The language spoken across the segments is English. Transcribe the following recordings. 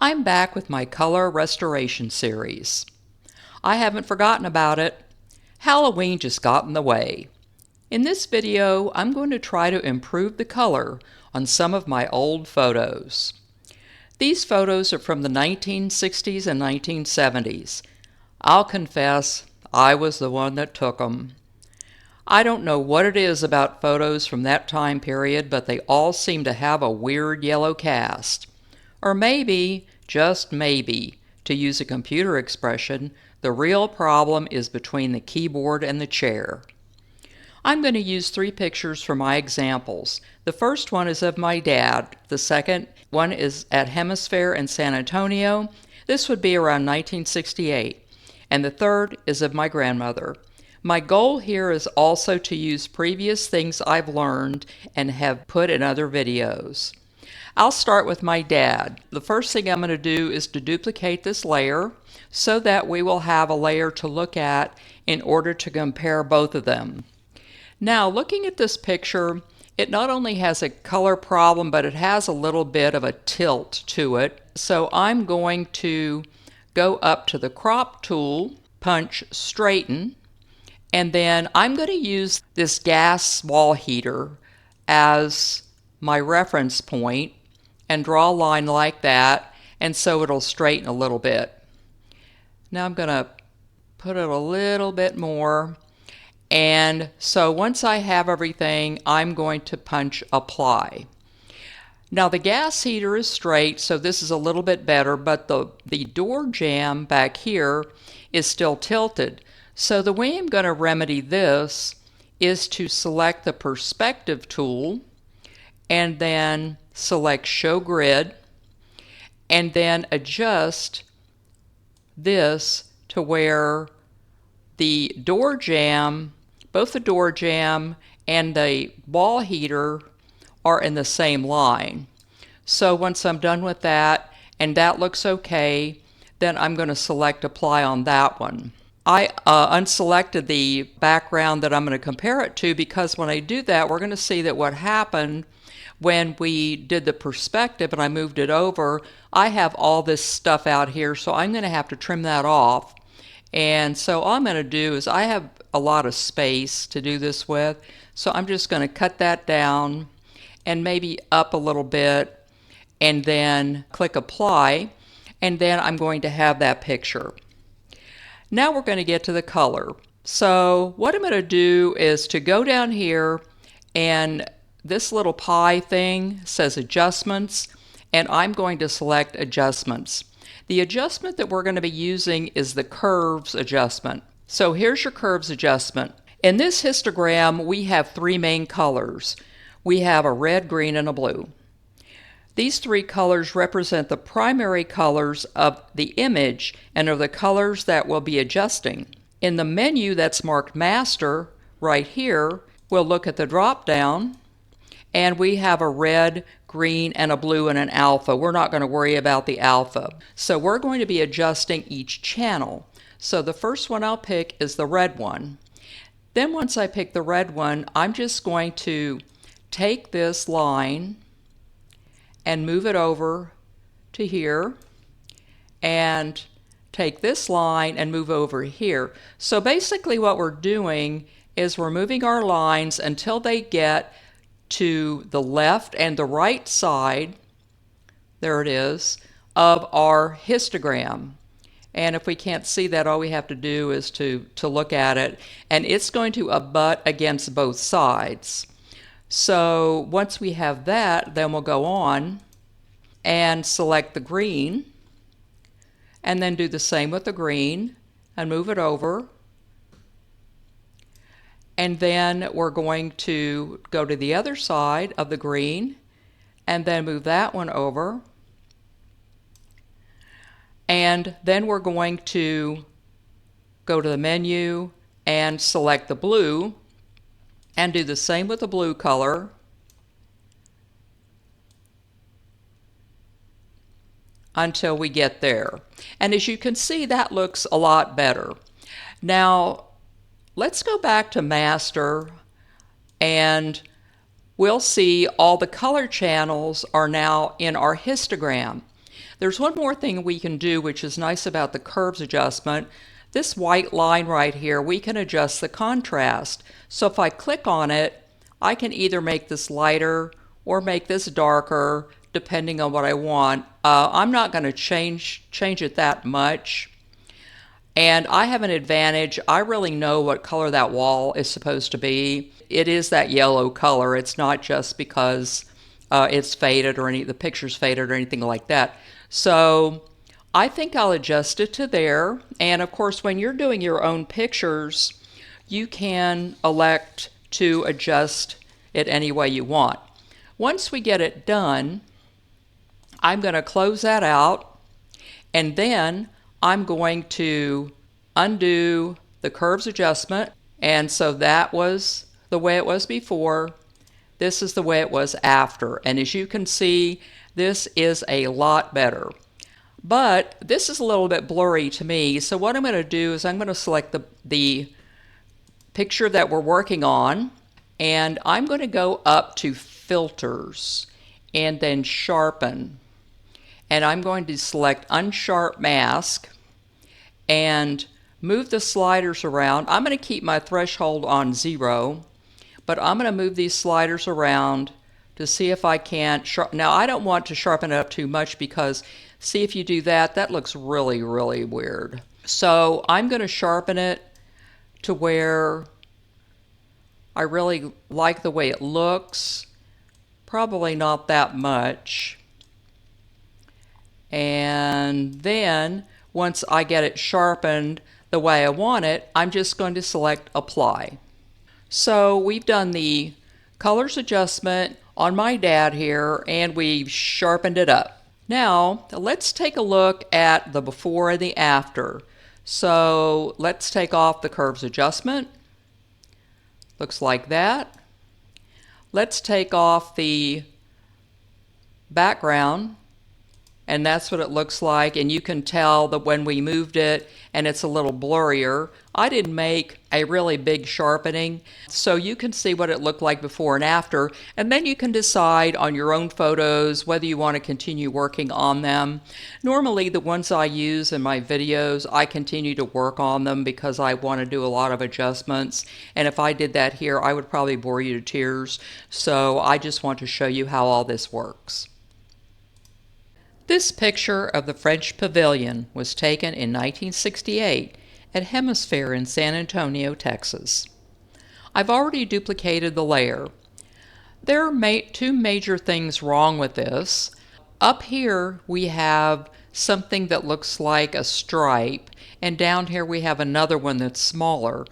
I'm back with my color restoration series. I haven't forgotten about it. Halloween just got in the way. In this video, I'm going to try to improve the color on some of my old photos. These photos are from the 1960s and 1970s. I'll confess, I was the one that took them. I don't know what it is about photos from that time period, but they all seem to have a weird yellow cast. Or maybe, just maybe, to use a computer expression, the real problem is between the keyboard and the chair. I'm going to use 3 pictures for my examples. The first one is of my dad. The second one is at Hemisphere in San Antonio. This would be around 1968. And the third is of my grandmother. My goal here is also to use previous things I've learned and have put in other videos. I'll start with my dad. The first thing I'm going to do is to duplicate this layer so that we will have a layer to look at in order to compare both of them. Now, looking at this picture, it not only has a color problem, but it has a little bit of a tilt to it. So I'm going to go up to the crop tool, punch straighten, and then I'm going to use this gas wall heater as my reference point and draw a line like that, and so it'll straighten a little bit. Now I'm going to put it a little bit more, and so once I have everything, I'm going to punch apply. Now the gas heater is straight, so this is a little bit better, but the door jamb back here is still tilted. So the way I'm going to remedy this is to select the perspective tool and then select show grid and then adjust this to where the door jamb, both the door jamb and the wall heater are in the same line. So once I'm done with that and that looks okay, then I'm going to select apply on that one. I unselected the background that I'm going to compare it to because when I do that, we're going to see that what happened when we did the perspective and I moved it over, I have all this stuff out here, so I'm going to have to trim that off. And so all I'm going to do is I have a lot of space to do this with, so I'm just going to cut that down and maybe up a little bit and then click apply, and then I'm going to have that picture. Now we're going to get to the color. So what I'm going to do is to go down here, and this little pie thing says adjustments, and I'm going to select adjustments. The adjustment that we're going to be using is the curves adjustment. So here's your curves adjustment. In this histogram, we have 3 main colors. We have a red, green, and a blue. These 3 colors represent the primary colors of the image and are the colors that we'll be adjusting. In the menu that's marked Master, right here, we'll look at the drop down, and we have a red, green, and a blue and an alpha. We're not going to worry about the alpha. So we're going to be adjusting each channel. So the first one I'll pick is the red one. Then once I pick the red one, I'm just going to take this line and move it over to here, and take this line and move over here. So basically what we're doing is we're moving our lines until they get to the left and the right side, there it is, of our histogram. And if we can't see that, all we have to do is to look at it, and it's going to abut against both sides. So once we have that, then we'll go on and select the green, and then do the same with the green and move it over. And then we're going to go to the other side of the green and then move that one over. And then we're going to go to the menu and select the blue and do the same with the blue color until we get there. And as you can see, that looks a lot better. Now let's go back to Master, and we'll see all the color channels are now in our histogram. There's one more thing we can do which is nice about the curves adjustment. This white line right here, we can adjust the contrast. So if I click on it, I can either make this lighter or make this darker depending on what I want. I'm not going to change it that much. And I have an advantage. I really know what color that wall is supposed to be. It is that yellow color. It's not just because it's faded or the picture's faded or anything like that. So I think I'll adjust it to there. And of course, when you're doing your own pictures, you can elect to adjust it any way you want. Once we get it done, I'm going to close that out, and then I'm going to undo the curves adjustment. And so that was the way it was before. This is the way it was after. And as you can see, this is a lot better. But this is a little bit blurry to me. So what I'm going to do is I'm going to select the picture that we're working on, and I'm going to go up to Filters and then Sharpen. And I'm going to select Unsharp Mask and move the sliders around. I'm going to keep my threshold on 0, but I'm going to move these sliders around to see if I can. Now I don't want to sharpen it up too much because see, if you do that, that looks really, really weird. So I'm going to sharpen it to where I really like the way it looks. Probably not that much. And then once I get it sharpened the way I want it, I'm just going to select Apply. So we've done the colors adjustment on my dad here, and we've sharpened it up. Now let's take a look at the before and the after. So let's take off the curves adjustment. Looks like that. Let's take off the background, and that's what it looks like. And you can tell that when we moved it, and it's a little blurrier. I didn't make a really big sharpening, so you can see what it looked like before and after, and then you can decide on your own photos whether you want to continue working on them. Normally the ones I use in my videos, I continue to work on them because I want to do a lot of adjustments, and if I did that here I would probably bore you to tears, so I just want to show you how all this works. This picture of the French Pavilion was taken in 1968 at Hemisphere in San Antonio, Texas. I've already duplicated the layer. There are two major things wrong with this. Up here we have something that looks like a stripe, and down here we have another one that's smaller.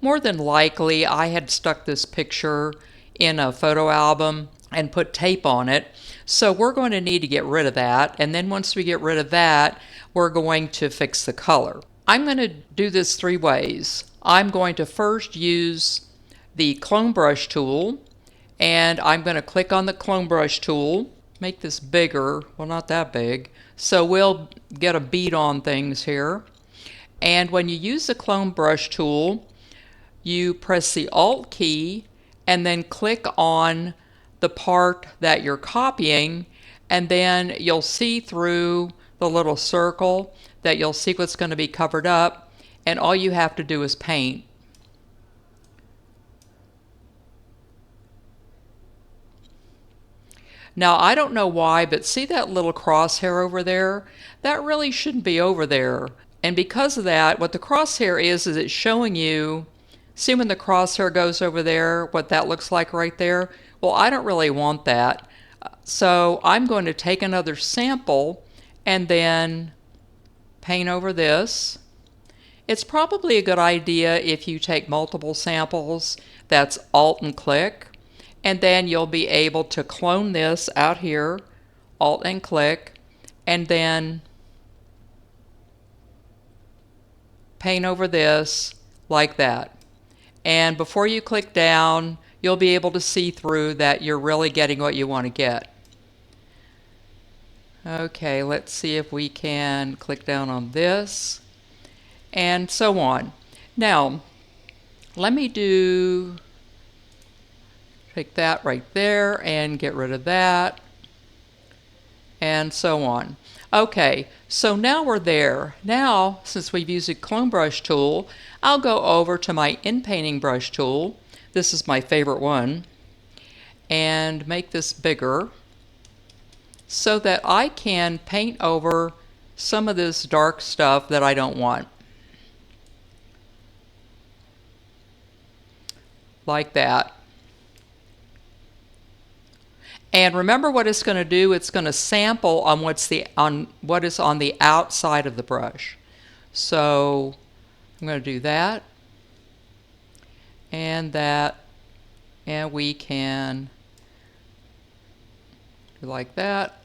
More than likely I had stuck this picture in a photo album and put tape on it. So we're going to need to get rid of that, and then once we get rid of that, we're going to fix the color. I'm going to do this 3 ways. I'm going to first use the clone brush tool, and I'm going to click on the clone brush tool, make this bigger, well not that big, so we'll get a bead on things here. And when you use the clone brush tool, you press the Alt key and then click on the part that you're copying, and then you'll see through the little circle that you'll see what's going to be covered up, and all you have to do is paint. Now I don't know why, but see that little crosshair over there? That really shouldn't be over there. And because of that, what the crosshair is it's showing you, see when the crosshair goes over there, what that looks like right there? Well, I don't really want that. So I'm going to take another sample and then paint over this. It's probably a good idea if you take multiple samples, that's Alt and click, and then you'll be able to clone this out here, Alt and click, and then paint over this like that. And before you click down, you'll be able to see through that you're really getting what you want to get. Okay, let's see if we can click down on this, and so on. Now, let me take that right there and get rid of that. and so on. Okay, so now we're there. Now, since we've used a clone brush tool, I'll go over to my in-painting brush tool. This is my favorite one. And make this bigger so that I can paint over some of this dark stuff that I don't want. Like that. And remember what it's going to do, it's going to sample on what is on the outside of the brush. So I'm going to do that and that, and we can do like that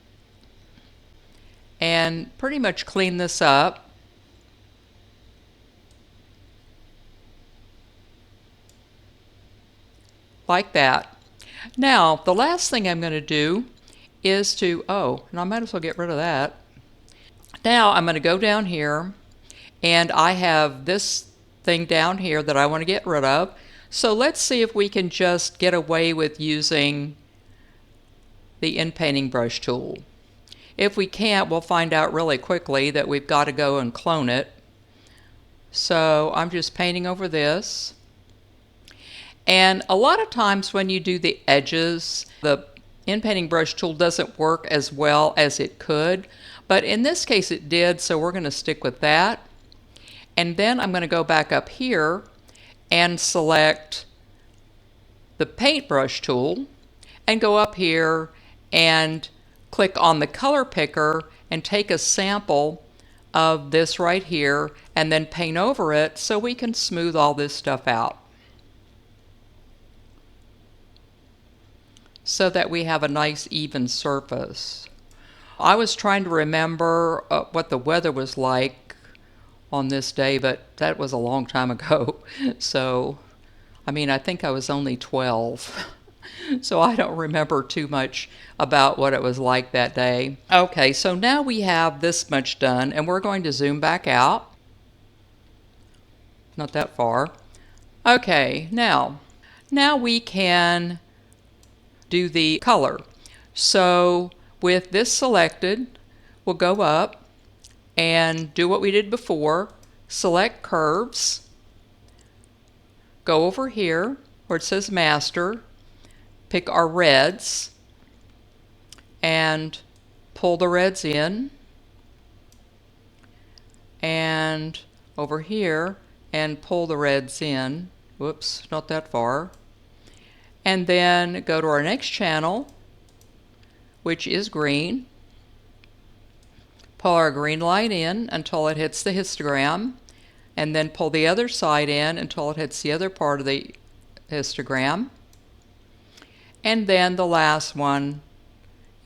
and pretty much clean this up. Like that. Now, the last thing I'm going to do is to, and I might as well get rid of that. Now I'm going to go down here, and I have this thing down here that I want to get rid of. So let's see if we can just get away with using the in-painting brush tool. If we can't, we'll find out really quickly that we've got to go and clone it. So I'm just painting over this. And a lot of times when you do the edges, the in-painting brush tool doesn't work as well as it could. But in this case it did, so we're going to stick with that. And then I'm going to go back up here and select the paintbrush tool and go up here and click on the color picker and take a sample of this right here and then paint over it so we can smooth all this stuff out, so that we have a nice even surface. I was trying to remember what the weather was like on this day, but that was a long time ago. So, I mean, I think I was only 12. So I don't remember too much about what it was like that day. Okay, so now we have this much done, and we're going to zoom back out. Not that far. Okay, now we can do the color. So with this selected, we'll go up and do what we did before. Select curves, go over here where it says master, pick our reds and pull the reds in, and over here and pull the reds in. Whoops, not that far. And then go to our next channel, which is green. Pull our green line in until it hits the histogram, and then pull the other side in until it hits the other part of the histogram. And then the last one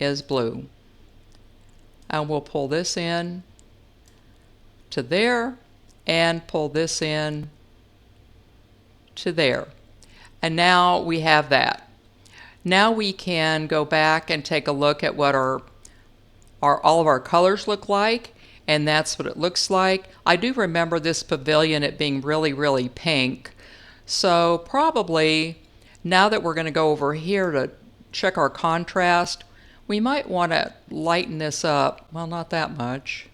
is blue. And we'll pull this in to there and pull this in to there. And now we have that. Now we can go back and take a look at what all of our colors look like, and that's what it looks like. I do remember this pavilion, it being really, really pink. So probably now that we're going to go over here to check our contrast, we might want to lighten this up. Well, not that much.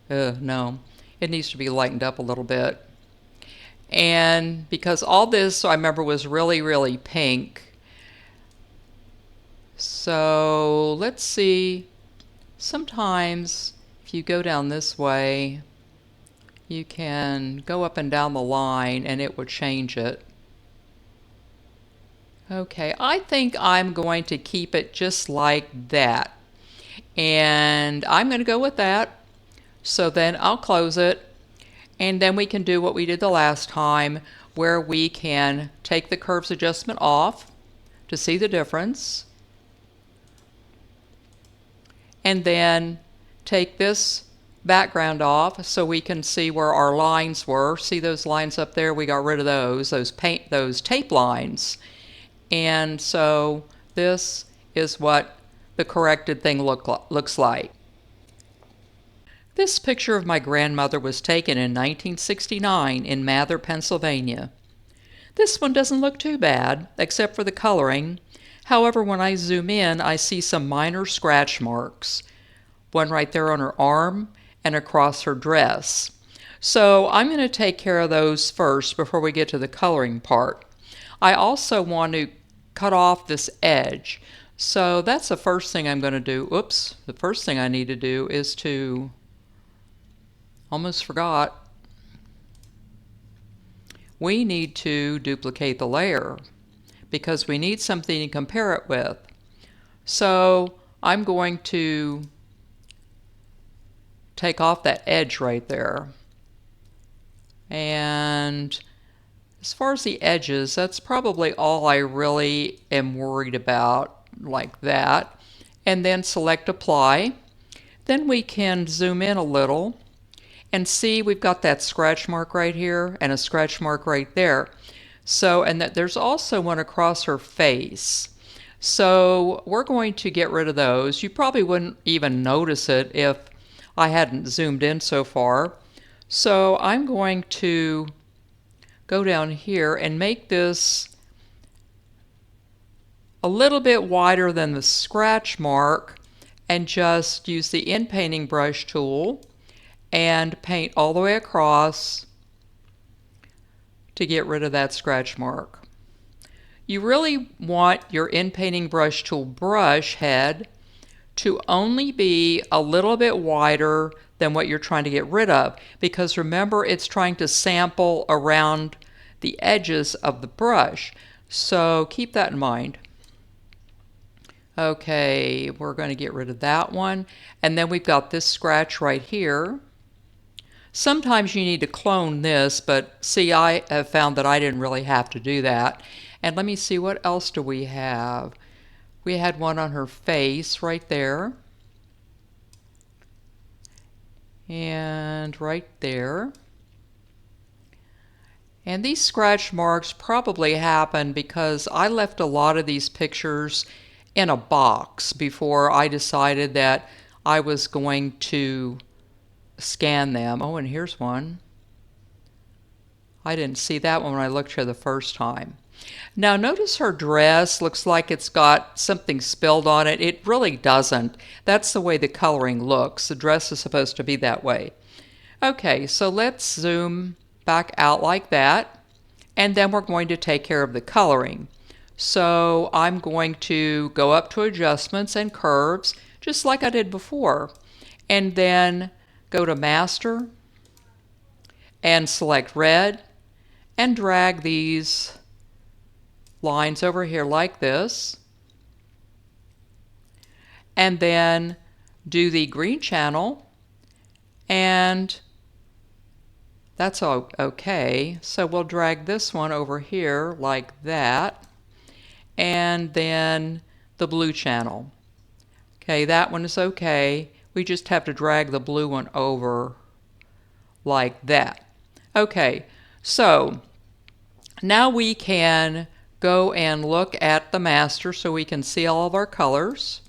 No, it needs to be lightened up a little bit. And because all this, I remember, was really, really pink. So let's see. Sometimes if you go down this way, you can go up and down the line and it will change it. Okay, I think I'm going to keep it just like that. And I'm going to go with that. So then I'll close it. And then we can do what we did the last time, where we can take the curves adjustment off to see the difference. And then take this background off so we can see where our lines were. See those lines up there? We got rid of those tape lines. And so this is what the corrected thing looks like. This picture of my grandmother was taken in 1969 in Mather, Pennsylvania. This one doesn't look too bad, except for the coloring. However, when I zoom in, I see some minor scratch marks. one right there on her arm, and across her dress. So I'm going to take care of those first before we get to the coloring part. I also want to cut off this edge. So that's the first thing I'm going to do. Oops, the first thing I need to do is to, almost forgot, we need to duplicate the layer because we need something to compare it with. So I'm going to take off that edge right there. And as far as the edges, that's probably all I really am worried about, like that. And then select Apply. Then we can zoom in a little and see we've got that scratch mark right here and a scratch mark right there. So, and that there's also one across her face. So we're going to get rid of those. You probably wouldn't even notice it if I hadn't zoomed in so far. So I'm going to go down here and make this a little bit wider than the scratch mark and just use the in-painting brush tool and paint all the way across to get rid of that scratch mark. You really want your in-painting brush tool brush head to only be a little bit wider than what you're trying to get rid of, because remember, it's trying to sample around the edges of the brush. So keep that in mind. Okay, we're going to get rid of that one. And then we've got this scratch right here. Sometimes you need to clone this, but see, I have found that I didn't really have to do that. And let me see, what else do we have? We had one on her face right there. And right there. And these scratch marks probably happened because I left a lot of these pictures in a box before I decided that I was going to scan them. Oh, and here's one. I didn't see that one when I looked here the first time. Now notice her dress looks like it's got something spilled on it. It really doesn't. That's the way the coloring looks. The dress is supposed to be that way. Okay, so let's zoom back out like that, and then we're going to take care of the coloring. So I'm going to go up to Adjustments and Curves, just like I did before, and then go to Master and select Red and drag these lines over here like this, and then do the green channel, and that's okay. So we'll drag this one over here like that, and then the blue channel. Okay, that one is okay. We just have to drag the blue one over like that. Okay, so now we can go and look at the master so we can see all of our colors.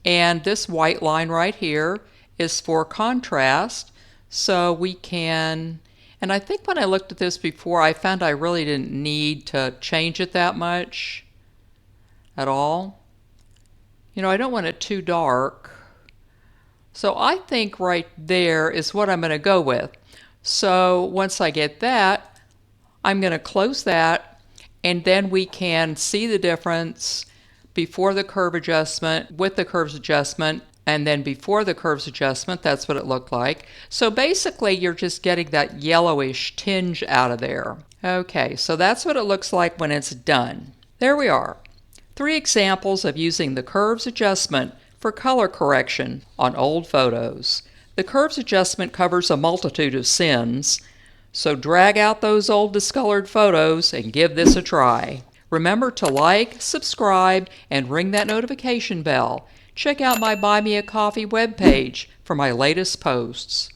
And this white line right here is for contrast. So we can, and I think when I looked at this before, I found I really didn't need to change it that much at all. You know, I don't want it too dark. So I think right there is what I'm going to go with. So once I get that, I'm going to close that, and then we can see the difference before the curve adjustment, with the curves adjustment, and then before the curves adjustment. That's what it looked like. So basically you're just getting that yellowish tinge out of there. Okay, so that's what it looks like when it's done. There we are. 3 examples of using the curves adjustment for color correction on old photos. The curves adjustment covers a multitude of sins, so drag out those old discolored photos and give this a try. Remember to like, subscribe, and ring that notification bell. Check out my Buy Me a Coffee webpage for my latest posts.